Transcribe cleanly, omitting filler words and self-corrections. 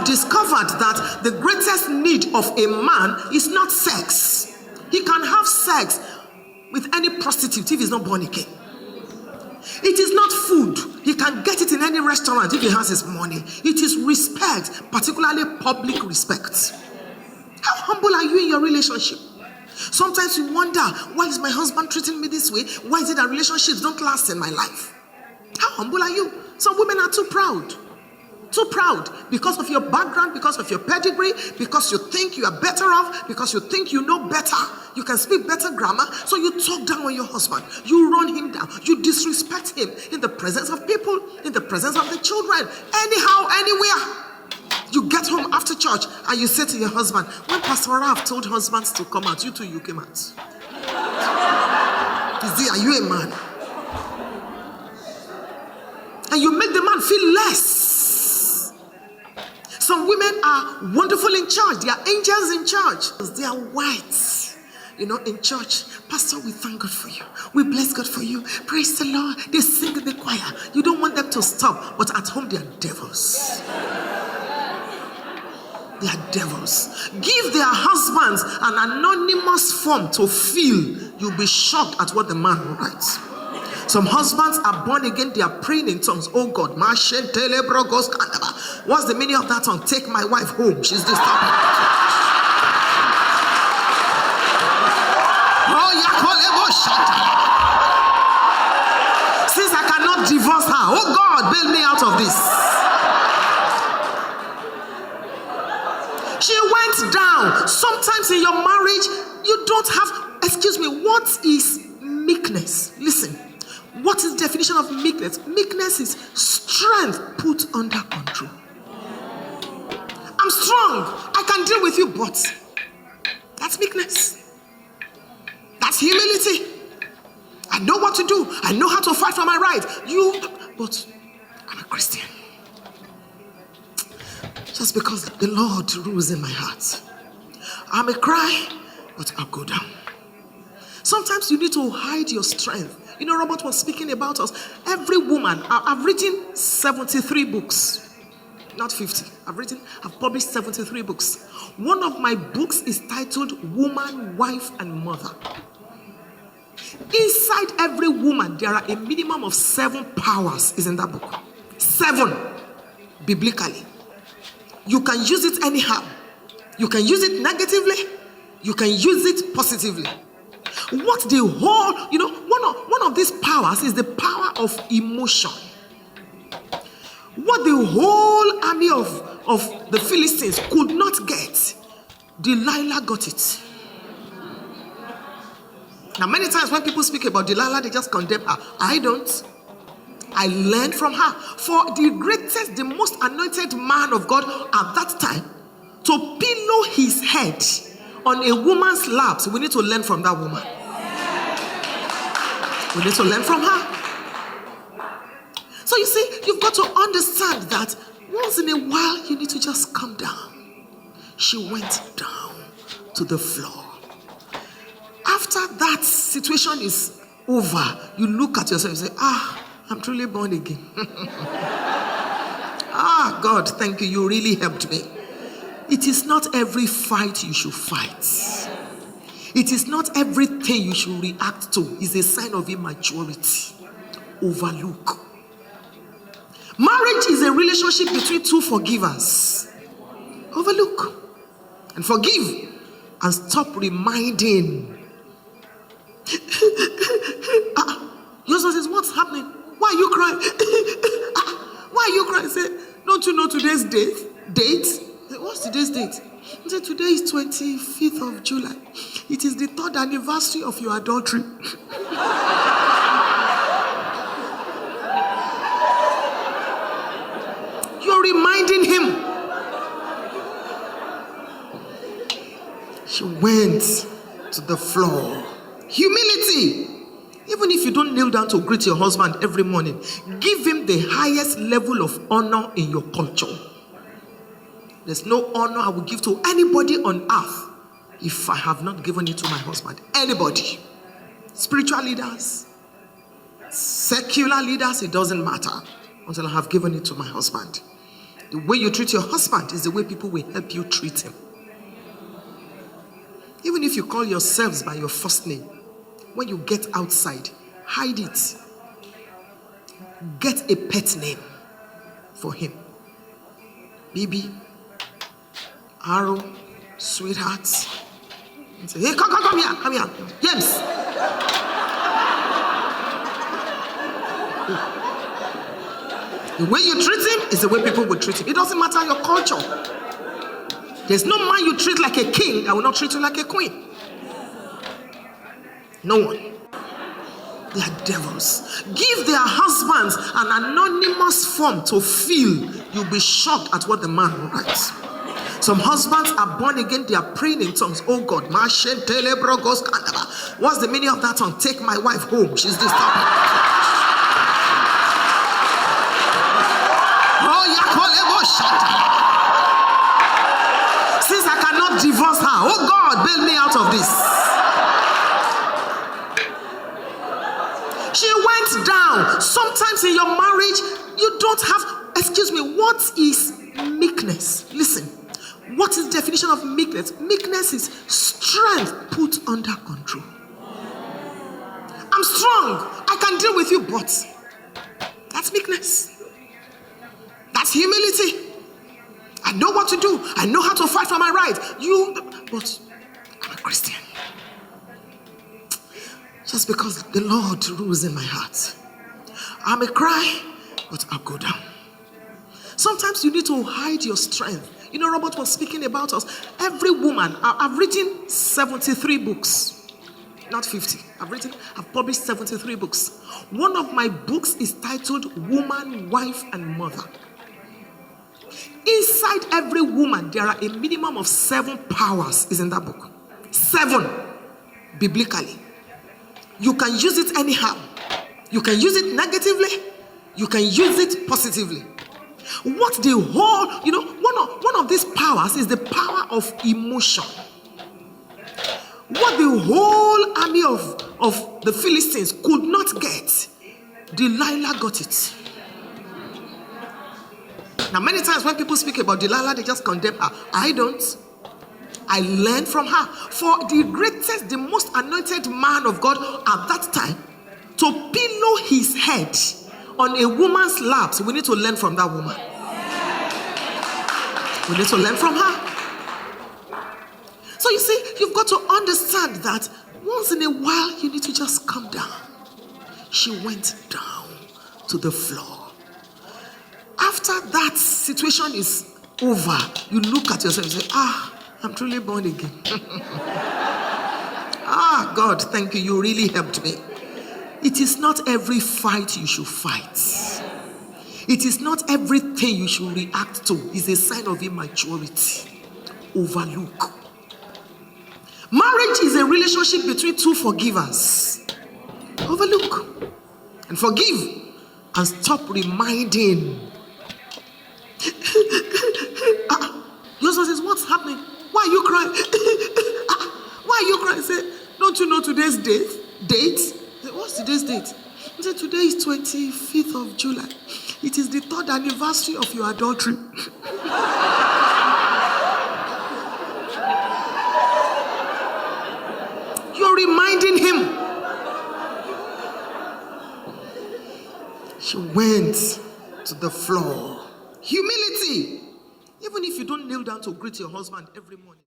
have discovered that the greatest need of a man is not sex. He can have sex with any prostitute if he's not born again. It is not food. He can get it in any restaurant if he has his money. It is respect, particularly public respect. How humble are you in your relationship? Sometimes you wonder, why is my husband treating me this way? Why is it that relationships don't last in my life? How humble are you? Some women are too proud. Too proud because of your background, because of your pedigree, because you think you are better off, because you think you know better, you can speak better grammar, so you talk down on your husband, you run him down, you disrespect him in the presence of people, in the presence of the children, anyhow, anywhere. You get home after church and you say to your husband, when Pastor Ralph told husbands to come out, you too, you came out. Are you a man? And you make the man feel less. Some women are wonderful in church. They are angels in church. They are whites. In church, Pastor, we thank God for you. We bless God for you. Praise the Lord. They sing in the choir. You don't want them to stop, but at home they are devils. They are devils. Give their husbands an anonymous form to fill. You'll be shocked at what the man writes. Some husbands are born again, they are praying in tongues. Oh God, what's the meaning of that tongue? Take my wife home, she's disturbing. Since I cannot divorce her, oh God, bail me out of this. She went down. Sometimes in your marriage, you don't have, excuse me, what is meekness? Listen. What is the definition of meekness? Meekness is strength put under control. I'm strong. I can deal with you, but that's meekness. That's humility. I know what to do. I know how to fight for my right. But I'm a Christian. Just because the Lord rules in my heart. I may cry, but I'll go down. Sometimes you need to hide your strength. Robert was speaking about us. Every woman, I've written 73 books, not 50. I've published 73 books. One of my books is titled Woman, Wife, and Mother. Inside every woman, there are a minimum of 7 powers is in that book. 7, biblically. You can use it anyhow. You can use it negatively. You can use it positively. What the whole, one of these powers is the power of emotion. What the whole army of the Philistines could not get, Delilah got it. Now, many times when people speak about Delilah, they just condemn her. I don't. I learned from her. For the greatest, the most anointed man of God at that time, to pillow his head on a woman's lap, so we need to learn from that woman. We need to learn from her. So you see, you've got to understand that once in a while, you need to just calm down. She went down to the floor. After that situation is over, you look at yourself and say, I'm truly born again. God, thank you. You really helped me. It is not every fight you should fight. It is not everything you should react to. It's a sign of immaturity. Overlook. Marriage is a relationship between two forgivers. Overlook and forgive and stop reminding. Your husband says, what's happening? Why are you crying? Why are you crying? Say, don't you know today's date? Say, what's today's date? He said, today is 25th of July. It is the 3rd anniversary of your adultery. You're reminding him. She went to the floor. Humility. Even if you don't kneel down to greet your husband every morning, give him the highest level of honor in your culture. There's no honor I will give to anybody on earth if I have not given it to my husband. Anybody. Spiritual leaders, secular leaders, it doesn't matter until I have given it to my husband. The way you treat your husband is the way people will help you treat him. Even if you call yourselves by your first name, when you get outside, hide it. Get a pet name for him. Baby, Arrow, sweetheart. And say, hey, come here. James. The way you treat him is the way people will treat him. It doesn't matter your culture. There's no man you treat like a king that will not treat you like a queen. No one. They are devils. Give their husbands an anonymous form to fill. You'll be shocked at what the man writes. Some husbands are born again, they are praying in tongues. Oh God, what's the meaning of that tongue? Take my wife home, she's disturbing. Since I cannot divorce her, oh God, bail me out of this. She went down. Sometimes in your marriage, you don't have, excuse me, what is meekness? Listen, what is the definition of meekness? Meekness is strength put under control. I'm strong, I can deal with you, but that's meekness. That's humility. I know what to do. I know how to fight for my right. But I'm a Christian. Just because the Lord rules in my heart. I may cry, but I'll go down. Sometimes you need to hide your strength. You know, Robert was speaking about us. Every woman, I've written 73 books. Not 50. I've published 73 books. One of my books is titled Woman, Wife, and Mother. Inside every woman, there are a minimum of 7 powers is in that book. 7, biblically. You can use it anyhow. You can use it negatively. You can use it positively. What the whole, one of these powers is the power of emotion. What the whole army of the Philistines could not get, Delilah got it. Now, many times when people speak about Delilah, they just condemn her. I don't. I learned from her. For the greatest, the most anointed man of God at that time, to pillow his head on a woman's lap, we need to learn from that woman. We need to learn from her. So you see, you've got to understand that once in a while, you need to just calm down. She went down to the floor. After that situation is over, you look at yourself and say, I'm truly born again. God, thank you. You really helped me. It is not every fight you should fight. It is not everything you should react to. It's a sign of immaturity. Overlook. Marriage is a relationship between 2 forgivers. Overlook and forgive and stop reminding. Your husband says, what's happening? Why are you crying? Why are you crying? Say, don't you know today's date? Say, what's today's date? He said, today is 25th of July. It is the 3rd anniversary of your adultery. You're reminding him. She went to the floor. Humility. Even if you don't kneel down to greet your husband every morning.